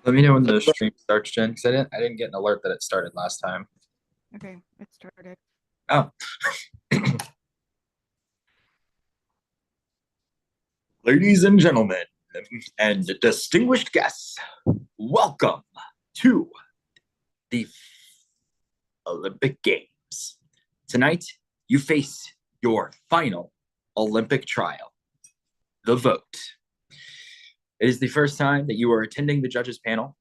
Let me know when the stream starts, Jen, because I didn't get an alert that it started last time. Okay, it started. Oh, ladies and gentlemen, and distinguished guests, welcome to the Olympic Games. Tonight, you face your final Olympic trial, the vote. It is the first time that you are attending the judges panel,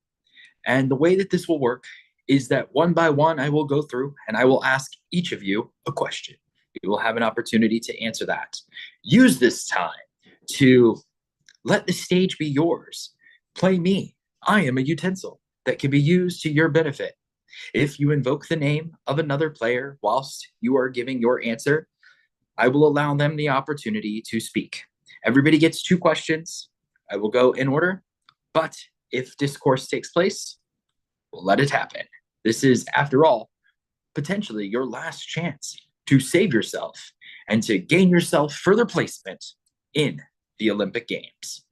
and the way that this will work is that one by one, I will go through and I will ask each of you a question. You will have an opportunity to answer that. Use this time to let the stage be yours. Play me. I am a utensil that can be used to your benefit. If you invoke the name of another player whilst you are giving your answer, I will allow them the opportunity to speak. Everybody gets 2 questions. I will go in order, but if discourse takes place, we'll let it happen. This is, after all, potentially your last chance to save yourself and to gain yourself further placement in the Olympic Games.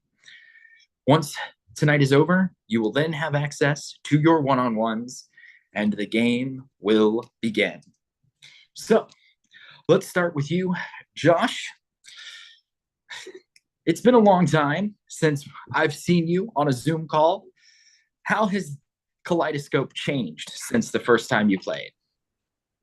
Once tonight is over, you will then have access to your one-on-ones and the game will begin. So let's start with you, Josh. It's been a long time since I've seen you on a Zoom call. How has Kaleidoscope changed since the first time you played?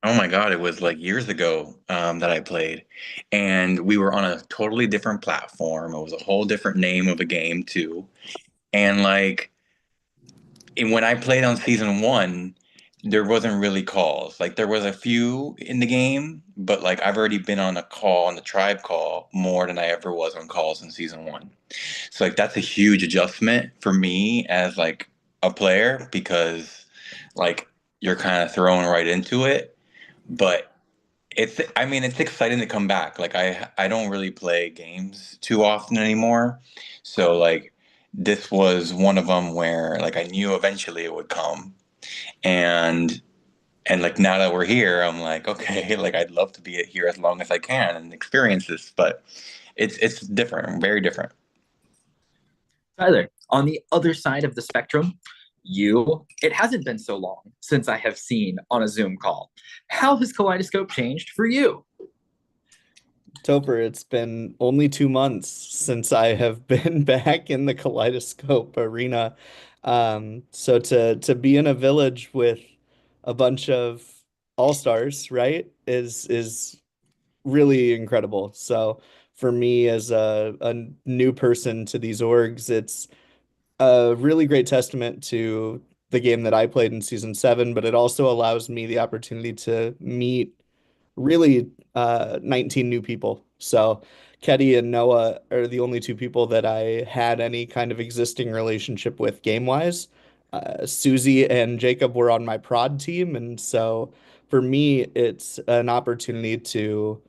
Oh my God, it was like years ago that I played. And we were on a totally different platform. It was a whole different name of a game, too. And when I played on season one, there wasn't really calls. Like, there was a few in the game, but like, I've already been on a call, on the tribe call, more than I ever was on calls in season one. So, like, that's a huge adjustment for me as like a player because, like, you're kind of thrown right into it. But it's exciting to come back. Like I don't really play games too often anymore. So like this was one of them where like I knew eventually it would come. And like now that we're here, I'm like, okay, like I'd love to be here as long as I can and experience this, but it's different, very different. Tyler, on the other side of the spectrum, it hasn't been so long since I have seen on a Zoom call. How has Kaleidoscope changed for you? Topher, it's been only 2 months since I have been back in the Kaleidoscope arena. So to be in a village with a bunch of all-stars, right, is really incredible. So for me as a new person to these orgs, it's a really great testament to the game that I played in season seven, but it also allows me the opportunity to meet really 19 new people. So Ketty and Noah are the only two people that I had any kind of existing relationship with game-wise. Susie and Jacob were on my prod team, and so for me, it's an opportunity to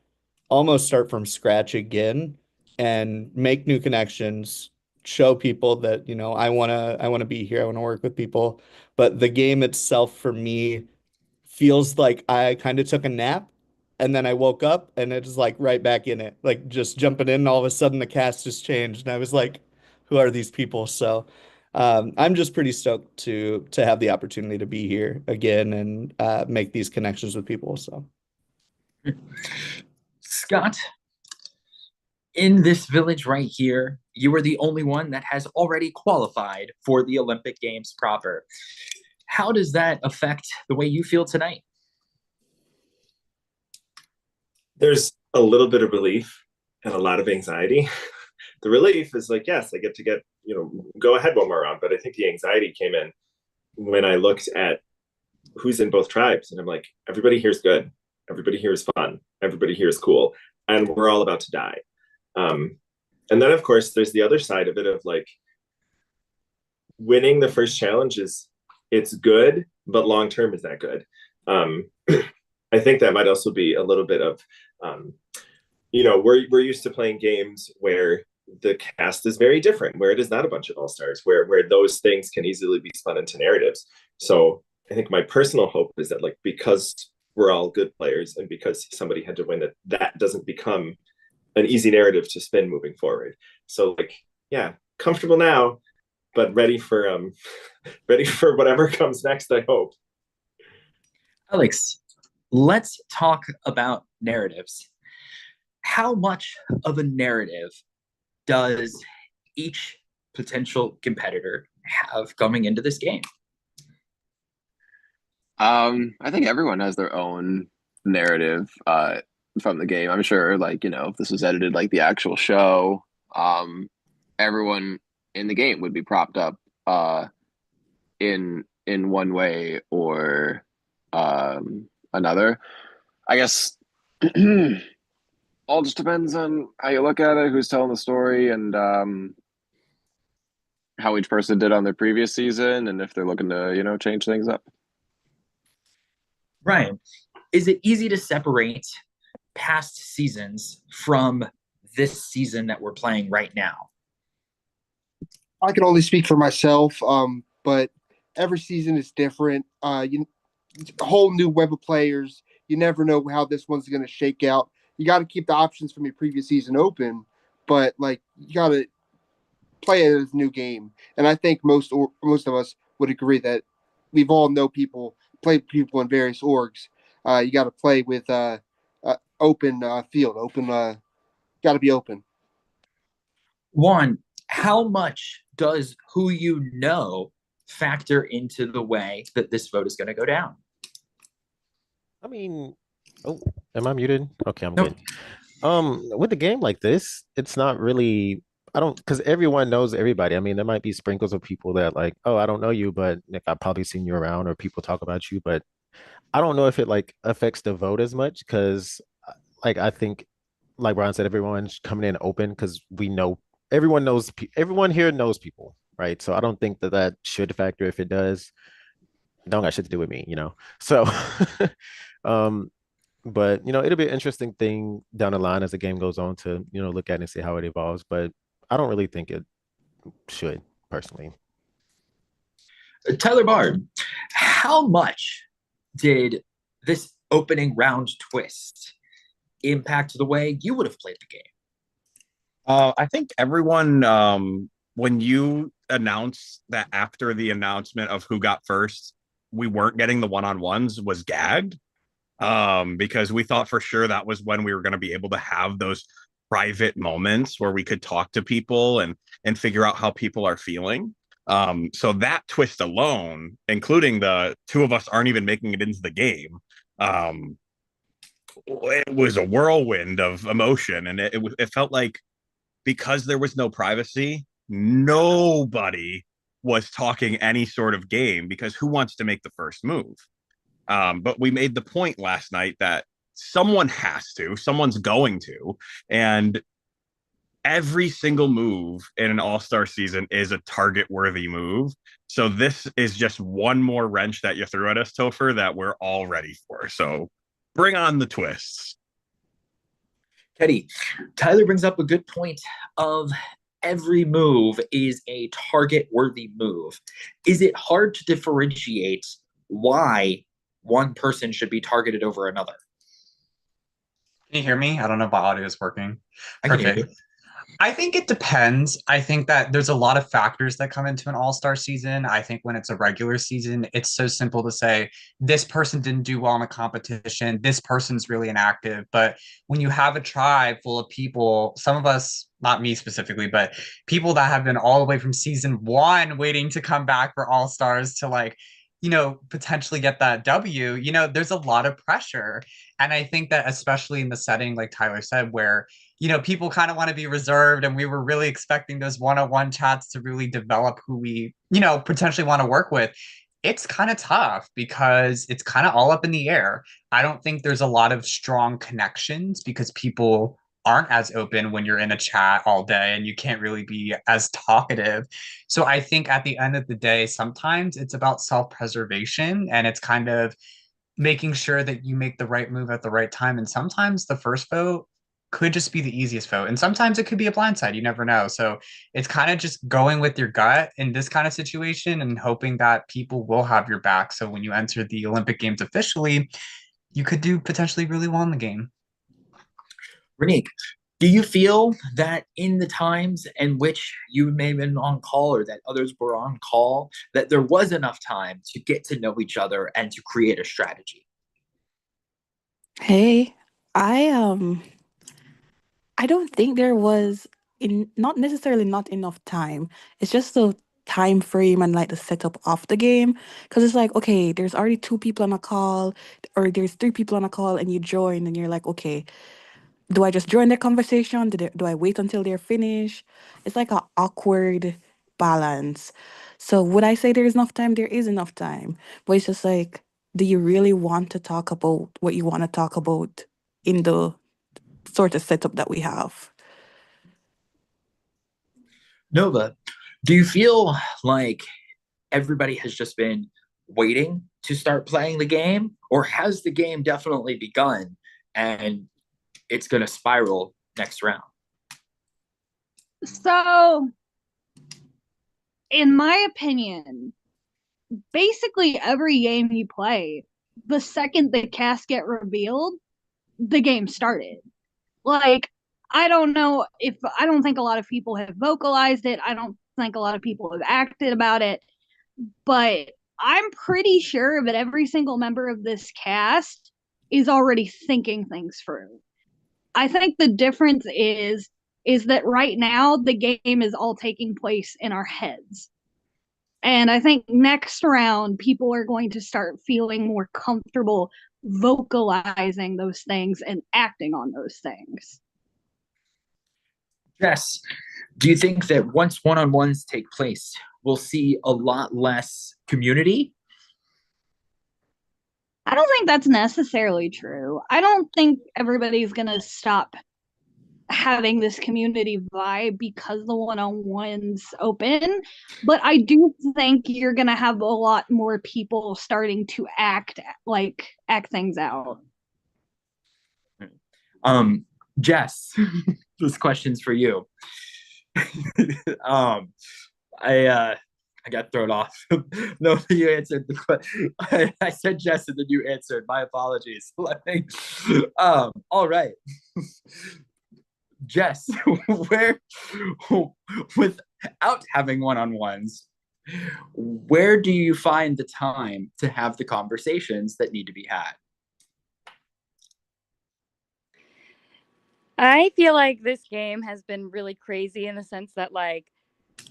almost start from scratch again and make new connections, show people that, I want to be here, I want to work with people. But the game itself for me feels like I kind of took a nap and then I woke up and it's like right back in it. Like just jumping in, all of a sudden the cast just changed. And I was like, who are these people? So I'm just pretty stoked to have the opportunity to be here again and make these connections with people. So Scott, in this village right here, you are the only one that has already qualified for the Olympic Games proper. How does that affect the way you feel tonight? There's a little bit of relief and a lot of anxiety. The relief is like, yes, I get to go ahead one more round. But I think the anxiety came in when I looked at who's in both tribes. And I'm like, everybody here is good. Everybody here is fun. Everybody here is cool. And we're all about to die. Um, and then, of course, there's the other side of it of like winning the first challenge it's good, but long term is that good. Um, I think that might also be a little bit of, um, we're used to playing games where the cast is very different, where it is not a bunch of all stars, where those things can easily be spun into narratives. So I think my personal hope is that like because we're all good players and because somebody had to win it, that doesn't become an easy narrative to spin moving forward. So like, yeah, comfortable now, ready for ready for whatever comes next, I hope. Alex, let's talk about narratives. How much of a narrative does each potential competitor have coming into this game? I think everyone has their own narrative from the game. I'm sure, like, if this was edited like the actual show, everyone in the game would be propped up in one way or another. I guess all just depends on how you look at it, who's telling the story, and how each person did on their previous season, and if they're looking to, change things up. Ryan, is it easy to separate past seasons from this season that we're playing right now? I can only speak for myself, but every season is different. A whole new web of players. You never know how this one's going to shake out. You got to keep the options from your previous season open, but like you got to play it as a new game. And I think most of us would agree that we've all played people in various orgs. You got to play with open field, got to be open. Juan, how much does who you know factor into the way that this vote is going to go down? I mean, oh, am I muted? Okay, I'm Nope. good. With a game like this, it's not really, because everyone knows everybody. I mean, there might be sprinkles of people that like, oh, I don't know you, but Nick, I've probably seen you around or people talk about you, but I don't know if it like affects the vote as much because like I think like Brian said, everyone's coming in open because everyone here knows people, right? So I don't think that should factor. If it does, it don't got shit to do with me. So but it'll be an interesting thing down the line as the game goes on to look at and see how it evolves, but I don't really think it should personally. Tyler Bard, how much did this opening round twist impact the way you would have played the game? I think everyone, when you announced that after the announcement of who got first, we weren't getting the one-on-ones, was gagged, because we thought for sure that was when we were going to be able to have those private moments where we could talk to people and figure out how people are feeling. So that twist alone, including the two of us aren't even making it into the game, it was a whirlwind of emotion, and it felt like because there was no privacy, nobody was talking any sort of game because who wants to make the first move? But we made the point last night that someone's going to, and every single move in an all-star season is a target-worthy move. So this is just one more wrench that you threw at us, Topher, that we're all ready for. So bring on the twists. Teddy, Tyler brings up a good point of every move is a target-worthy move. Is it hard to differentiate why one person should be targeted over another? Can you hear me? I don't know if my audio is working. I can hear you. I think it depends. I think that there's a lot of factors that come into an all-star season. I think when it's a regular season, it's so simple to say, this person didn't do well in a competition, this person's really inactive. But when you have a tribe full of people, some of us, not me specifically, but people that have been all the way from season one waiting to come back for all-stars to potentially get that W, there's a lot of pressure. And I think that especially in the setting, like Tyler said, where people kind of want to be reserved, and we were really expecting those one-on-one chats to really develop who we, potentially want to work with. It's kind of tough because it's kind of all up in the air. I don't think there's a lot of strong connections because people aren't as open when you're in a chat all day and you can't really be as talkative. So I think at the end of the day, sometimes it's about self-preservation, and it's kind of making sure that you make the right move at the right time. And sometimes the first vote could just be the easiest vote. And sometimes it could be a blindside. You never know. So it's kind of just going with your gut in this kind of situation and hoping that people will have your back. So when you enter the Olympic Games officially, you could do potentially really well in the game. Renique, Do you feel that in the times in which you may have been on call or that others were on call, that there was enough time to get to know each other and to create a strategy? Hey, I I don't think there was not necessarily not enough time. It's just the time frame and like the setup of the game. Because it's like, okay, there's already two people on a call, or there's three people on a call, and you join, and you're like, okay, do I just join the conversation? Do I wait until they're finished? It's like an awkward balance. So would I say there is enough time? There is enough time. But it's just like, do you really want to talk about what you want to talk about in the sort of setup that we have? Nova, do you feel like everybody has just been waiting to start playing the game, or has the game definitely begun and it's going to spiral next round? So, in my opinion, basically every game you play, the second the casts get revealed, the game started. Like, I don't think a lot of people have vocalized it. I don't think a lot of people have acted about it, but I'm pretty sure that every single member of this cast is already thinking things through. I think the difference is that right now the game is all taking place in our heads. And I think next round people are going to start feeling more comfortable vocalizing those things and acting on those things. Jess, do you think that once one-on-ones take place, we'll see a lot less community? I don't think that's necessarily true. I don't think everybody's going to stop having this community vibe because the one-on-ones open, but I do think you're going to have a lot more people starting to act things out. Jess, this question's for you. I got thrown off. No, you answered the question. I said Jess and then you answered. My apologies. All right. Jess, where, without having one-on-ones, where do you find the time to have the conversations that need to be had? I feel like this game has been really crazy in the sense that like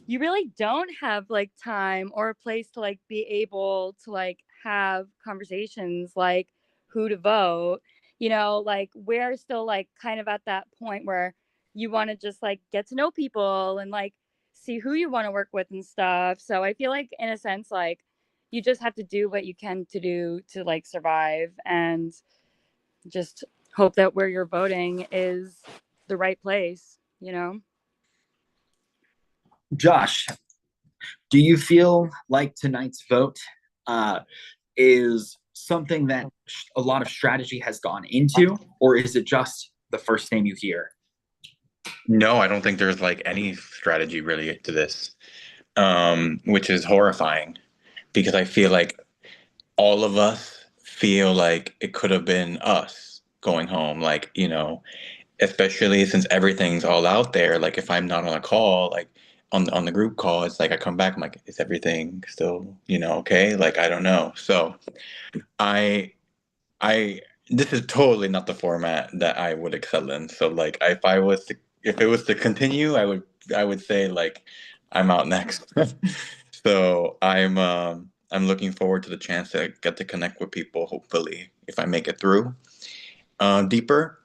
you really don't have like time or a place to like be able to like have conversations like who to vote. Like we're still like kind of at that point where you want to just like get to know people and like see who you want to work with and stuff. So I feel like in a sense like you just have to do what you can to do to like survive and just hope that where you're voting is the right place. Josh, do you feel like tonight's vote is something that a lot of strategy has gone into, or is it just the first name you hear? No, I don't think there's like any strategy really to this, which is horrifying because I feel like all of us feel like it could have been us going home. Like, especially since everything's all out there. Like if I'm not on a call, like on the group call, it's like I come back, I'm like, is everything still, okay? Like I don't know. So I this is totally not the format that I would excel in. So like if it was to continue, I would say like I'm out next. So I'm looking forward to the chance to get to connect with people, hopefully, if I make it through deeper.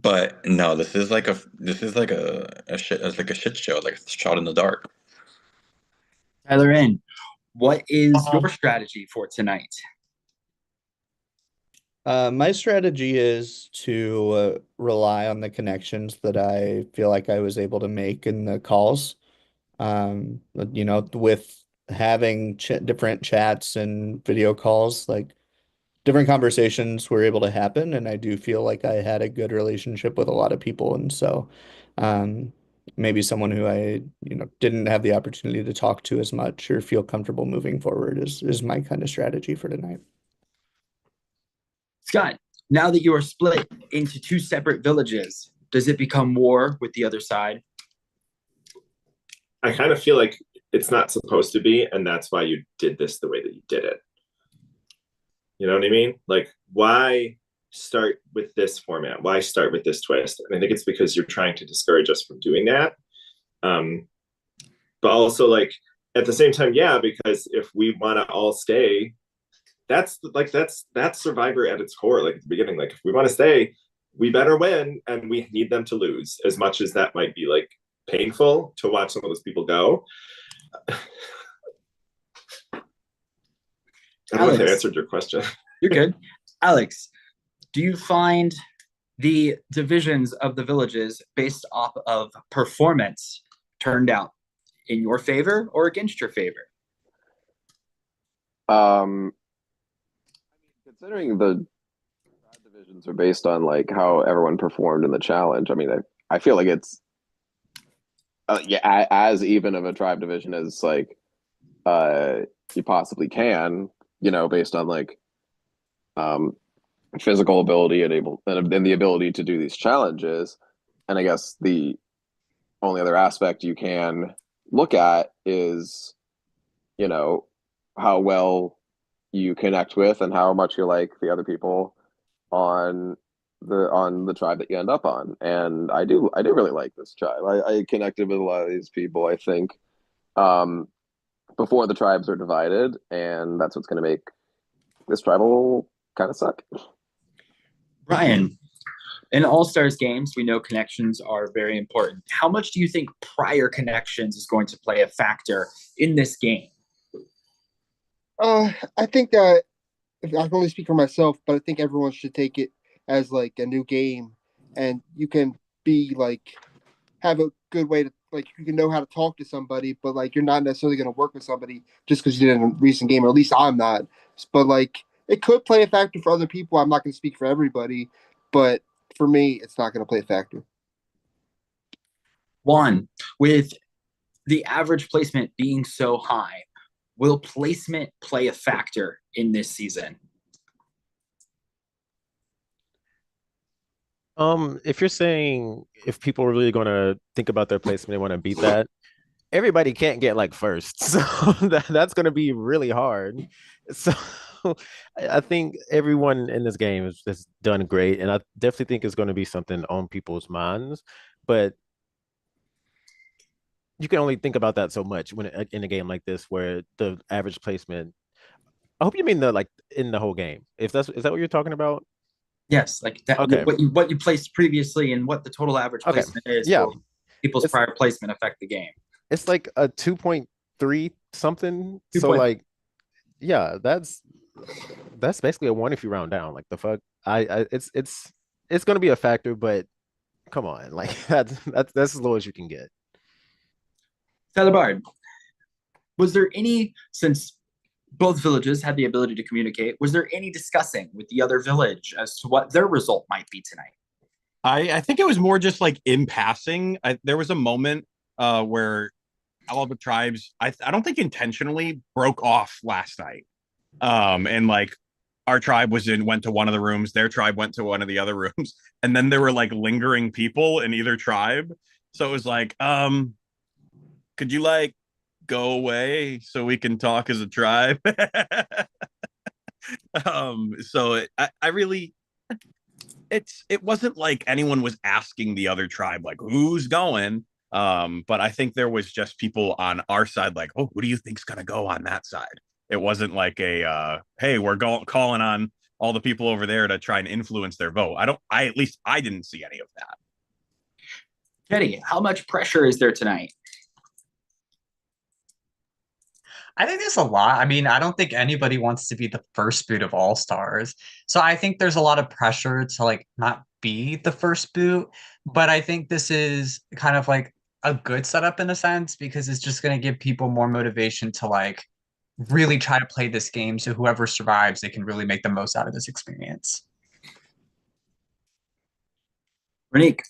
But no, this is like a shit, it's like a shit show, like a shot in the dark. Tyler in, what is your strategy for tonight? My strategy is to rely on the connections that I feel like I was able to make in the calls. With having different chats and video calls, like different conversations were able to happen, and I do feel like I had a good relationship with a lot of people, and so maybe someone who I didn't have the opportunity to talk to as much or feel comfortable moving forward is my kind of strategy for tonight. Scott, now that you are split into two separate villages, Does it become war with the other side? I kind of feel like it's not supposed to be, and that's why you did this the way that you did it. You know what I mean? Like, why start with this format? Why start with this twist? And I think it's because you're trying to discourage us from doing that. But also, like, at the same time, yeah, because if we want to all stay, that's Survivor at its core. Like at the beginning, like if we want to stay, we better win, and we need them to lose. As much as that might be like painful to watch some of those people go. I don't know if I answered your question. You're good. Alex, do you find the divisions of the villages based off of performance turned out in your favor or against your favor? Considering the divisions are based on like how everyone performed in the challenge, I mean, I feel like it's as even of a tribe division as like you possibly can, you know, based on like physical ability and the ability to do these challenges. And I guess the only other aspect you can look at is, you know, how well you connect with and how much you like the other people on the tribe that you end up on. And I do really like this tribe. I connected with a lot of these people, I think, before the tribes are divided, and that's what's going to make this tribal kind of suck. Ryan, in All-Stars games, we know connections are very important. How much do you think prior connections is going to play a factor in this game? I think that I can only speak for myself, but I think everyone should take it as like a new game, and you can be like have a good way to like you can know how to talk to somebody, but like you're not necessarily going to work with somebody just because you did in a recent game, or at least I'm not. But like it could play a factor for other people. I'm not going to speak for everybody, but for me, it's not going to play a factor. One, with the average placement being so high, will placement play a factor in this season? If you're saying if people are really going to think about their placement, they want to beat that, everybody can't get like first, so that's going to be really hard. So I think everyone in this game has done great, and I definitely think it's going to be something on people's minds. But you can only think about that so much when in a game like this, where the average placement. I hope you mean like in the whole game. Is that what you're talking about? Yes, like that. Okay. What you placed previously and what the total average placement is. Yeah. Will people's prior placement affect the game? It's like a 2.3 something. 2. So like, yeah, that's basically a 1 if you round down. Like the fuck, it's gonna be a factor, but come on, like that's as low as you can get. Tyler Bard, was there any, since both villages had the ability to communicate, was there any discussing with the other village as to what their result might be tonight? I think it was more just like in passing. There was a moment where all the tribes, I don't think intentionally, broke off last night. And like our tribe went to one of the rooms, their tribe went to one of the other rooms, and then there were like lingering people in either tribe. So it was like, could you like go away so we can talk as a tribe? So I really, it wasn't like anyone was asking the other tribe like who's going. But I think there was just people on our side like, oh, who do you think's gonna go on that side? It wasn't like a hey, we're calling on all the people over there to try and influence their vote. At least I didn't see any of that. Teddy, how much pressure is there tonight? I think there's a lot. I mean, I don't think anybody wants to be the first boot of All Stars. So I think there's a lot of pressure to like not be the first boot. But I think this is kind of like a good setup in a sense, because it's just going to give people more motivation to like really try to play this game. So whoever survives, they can really make the most out of this experience. Renique,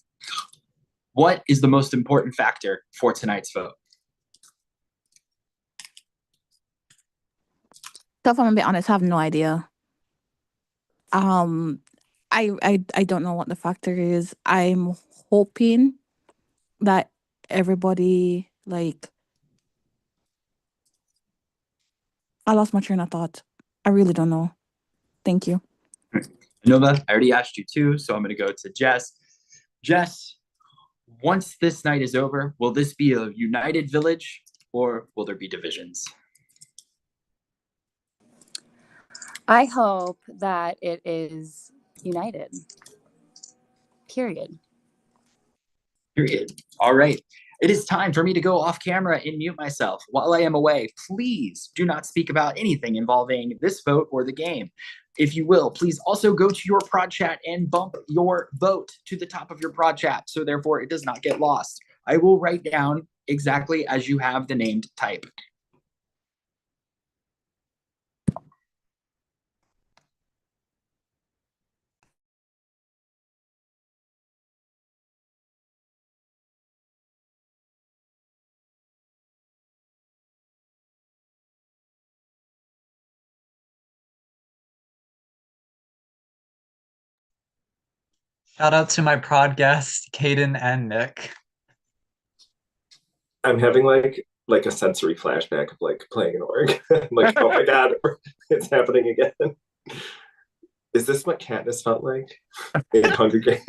what is the most important factor for tonight's vote? So if I'm gonna be honest, I have no idea. I don't know what the factor is. I'm hoping that everybody like I lost my train of thought. I really don't know. Thank you. Nova, I already asked you too, so I'm going to go to Jess. Jess, once this night is over, will this be a united village or will there be divisions? I hope that it is united. Period. Period. All right. It is time for me to go off camera and mute myself. While I am away, please do not speak about anything involving this vote or the game. If you will, please also go to your prod chat and bump your vote to the top of your prod chat, so therefore it does not get lost. I will write down exactly as you have the named type. Shout out to my prod guests, Caden and Nick. I'm having like a sensory flashback of like playing an org. I'm like, oh my god, it's happening again. Is this what Katniss felt like in Hunger Games?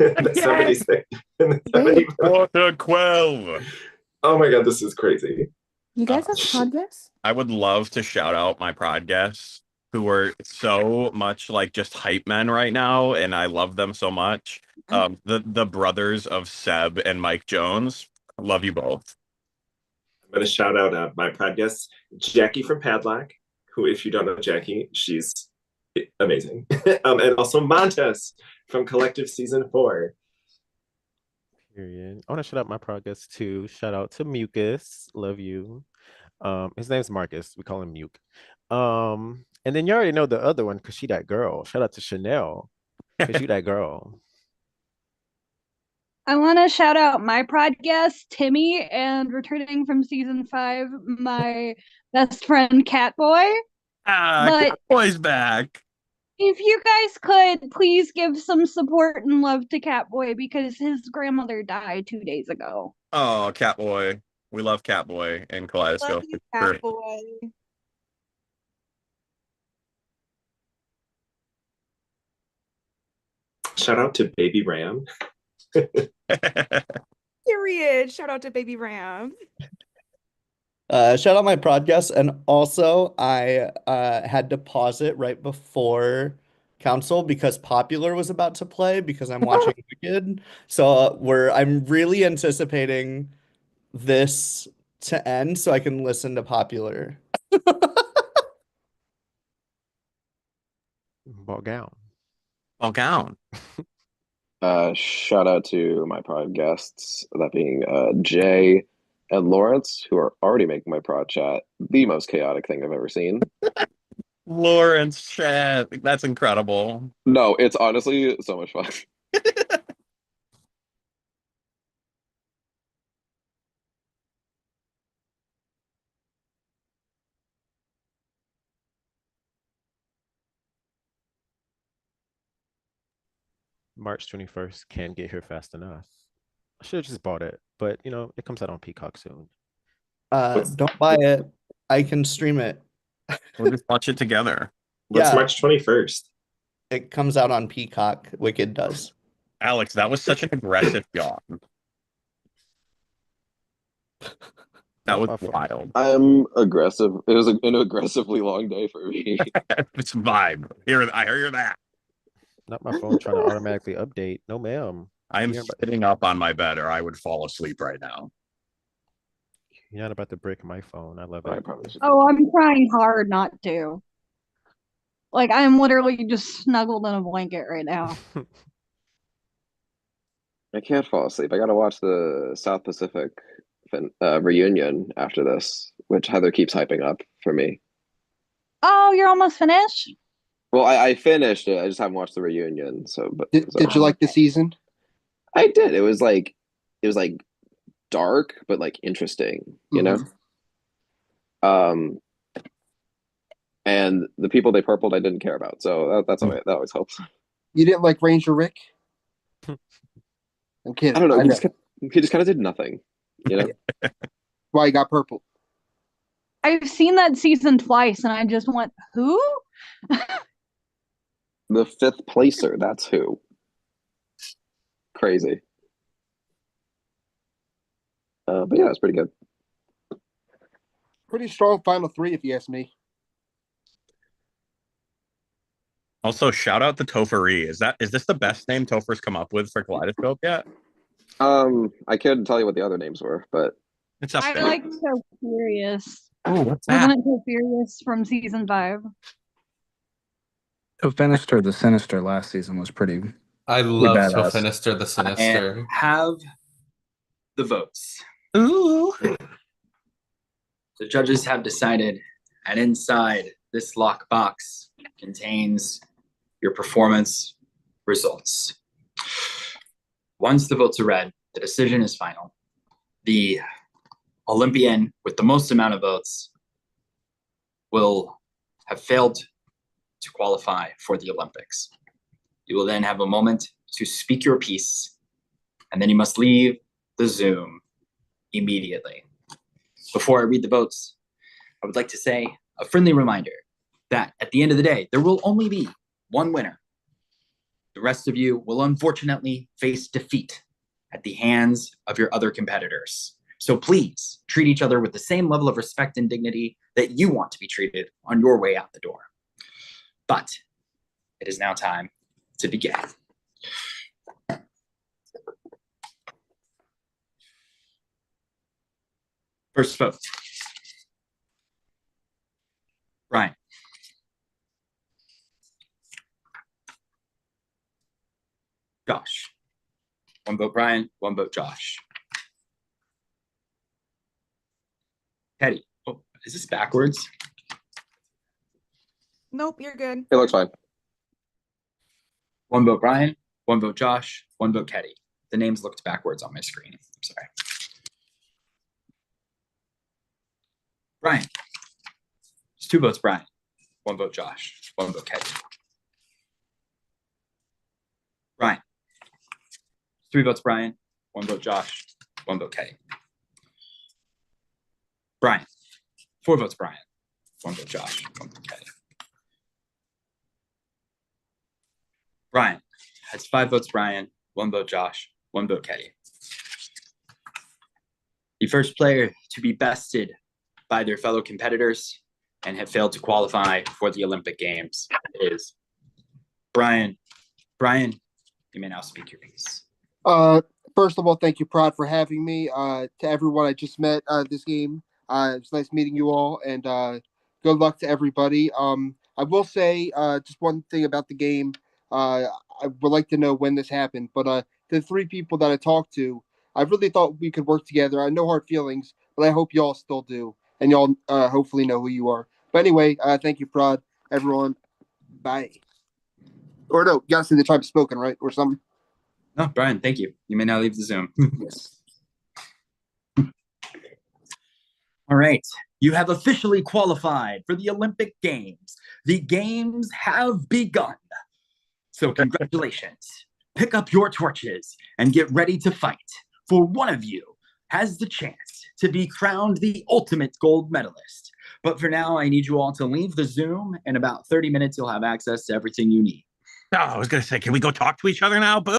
Quarter 12. Oh my god, this is crazy. You guys have podcasts? I would love to shout out my prod guests who are so much like just hype men right now, and I love them so much. The brothers of Seb and Mike Jones. I love you both. I'm going to shout out my prod guests, Jackie from Padlock, who, if you don't know Jackie, she's amazing. And also Montes from Collective Season 4. Period. I want to shout out my progress too. Shout out to Mucus. Love you. His name's Marcus. We call him Muke. And then you already know the other one because she that girl. Shout out to Chanel. Because you that girl. I want to shout out my prod guest, Timmy, and returning from season 5, my best friend, Catboy. But Catboy's back. If you guys could, please give some support and love to Catboy because his grandmother died 2 days ago. Oh, Catboy. We love Catboy and Kaleidoscope. Love you, Catboy. Shout out to Baby Ram. Period. Shout out to Baby Ram. Shout out my podcast, and also I had to pause it right before Council because Popular was about to play because I'm watching Wicked. So I'm really anticipating this to end so I can listen to Popular. Ball gown. Ball gown. Shout out to my prod guests, that being Jay and Lawrence, who are already making my prod chat the most chaotic thing I've ever seen. Lawrence chat. That's incredible. No, it's honestly so much fun. March 21st. Can't get here fast enough. I should have just bought it, but you know, it comes out on Peacock soon. Don't buy it. I can stream it. We'll just watch it together. What's Yeah. March 21st? It comes out on Peacock. Wicked does. Alex, that was such an aggressive yawn. That was wild. I'm aggressive. It was an aggressively long day for me. It's vibe. I hear that. Not my phone trying to automatically update. No, ma'am. I am sitting up on my bed or I would fall asleep right now. You're not about to break my phone. I love it. I promise. Oh, I'm trying hard not to. Like, I'm literally just snuggled in a blanket right now. I can't fall asleep. I gotta watch the South Pacific reunion after this, which Heather keeps hyping up for me. Oh, you're almost finished? Well, I finished it. I just haven't watched the reunion. Did you like the season? I did. It was like dark, but like interesting, you know? And the people they purpled, I didn't care about. So that always helps. You didn't like Ranger Rick? I'm kidding. I don't know. I He know. just kind of did nothing. You know. Why he got purple. I've seen that season twice, and I just went, who? The 5th placer. That's who. Crazy. But yeah, it's pretty good. Pretty strong final 3, if you ask me. Also, shout out to Tophery. Is this the best name Topher's come up with for Kaleidoscope yet? I couldn't tell you what the other names were, but It's up I there. like So Furious. Oh, what's that? Wasn't it So Furious from season 5? So Finister the Sinister last season was pretty. I love badass. Sinister the And Sinister. have the votes. Ooh. The judges have decided, and inside this lockbox contains your performance results. Once the votes are read, the decision is final. The Olympian with the most amount of votes will have failed to qualify for the Olympics. You will then have a moment to speak your piece, and then you must leave the Zoom immediately. Before I read the votes, I would like to say a friendly reminder that at the end of the day, there will only be one winner. The rest of you will unfortunately face defeat at the hands of your other competitors. So please treat each other with the same level of respect and dignity that you want to be treated on your way out the door. But it is now time to begin. First vote. Brian. Josh. One vote Brian, one vote Josh. Teddy. Oh, is this backwards? Nope, you're good. it looks fine. One vote Brian, one vote Josh, one vote Teddy. The names looked backwards on my screen. I'm sorry. Brian. It's 2 votes Brian, 1 vote Josh, 1 vote Teddy. Brian. 3 votes Brian, 1 vote Josh, 1 vote Teddy. Brian. 4 votes Brian, 1 vote Josh, 1 vote Teddy. Brian has 5 votes Brian, 1 vote Josh, 1 vote Teddy. The first player to be bested by their fellow competitors and have failed to qualify for the Olympic Games is Brian. Brian, you may now speak your piece. First of all, thank you, Prod, for having me. To everyone I just met this game, it was nice meeting you all, and good luck to everybody. I will say just one thing about the game. I would like to know when this happened, but the 3 people that I talked to, I really thought we could work together. I had no hard feelings, but I hope y'all still do, and y'all hopefully know who you are. But anyway, thank you, Prod, everyone. Bye. Or no, you gotta say the tribe spoken, right? Or something. No, Brian, thank you. You may now leave the Zoom. Yes. All right. You have officially qualified for the Olympic Games. The games have begun. So congratulations. Pick up your torches and get ready to fight, for one of you has the chance to be crowned the ultimate gold medalist. But for now, I need you all to leave the Zoom. In about 30 minutes, you'll have access to everything you need. Oh, I was going to say, can we go talk to each other now?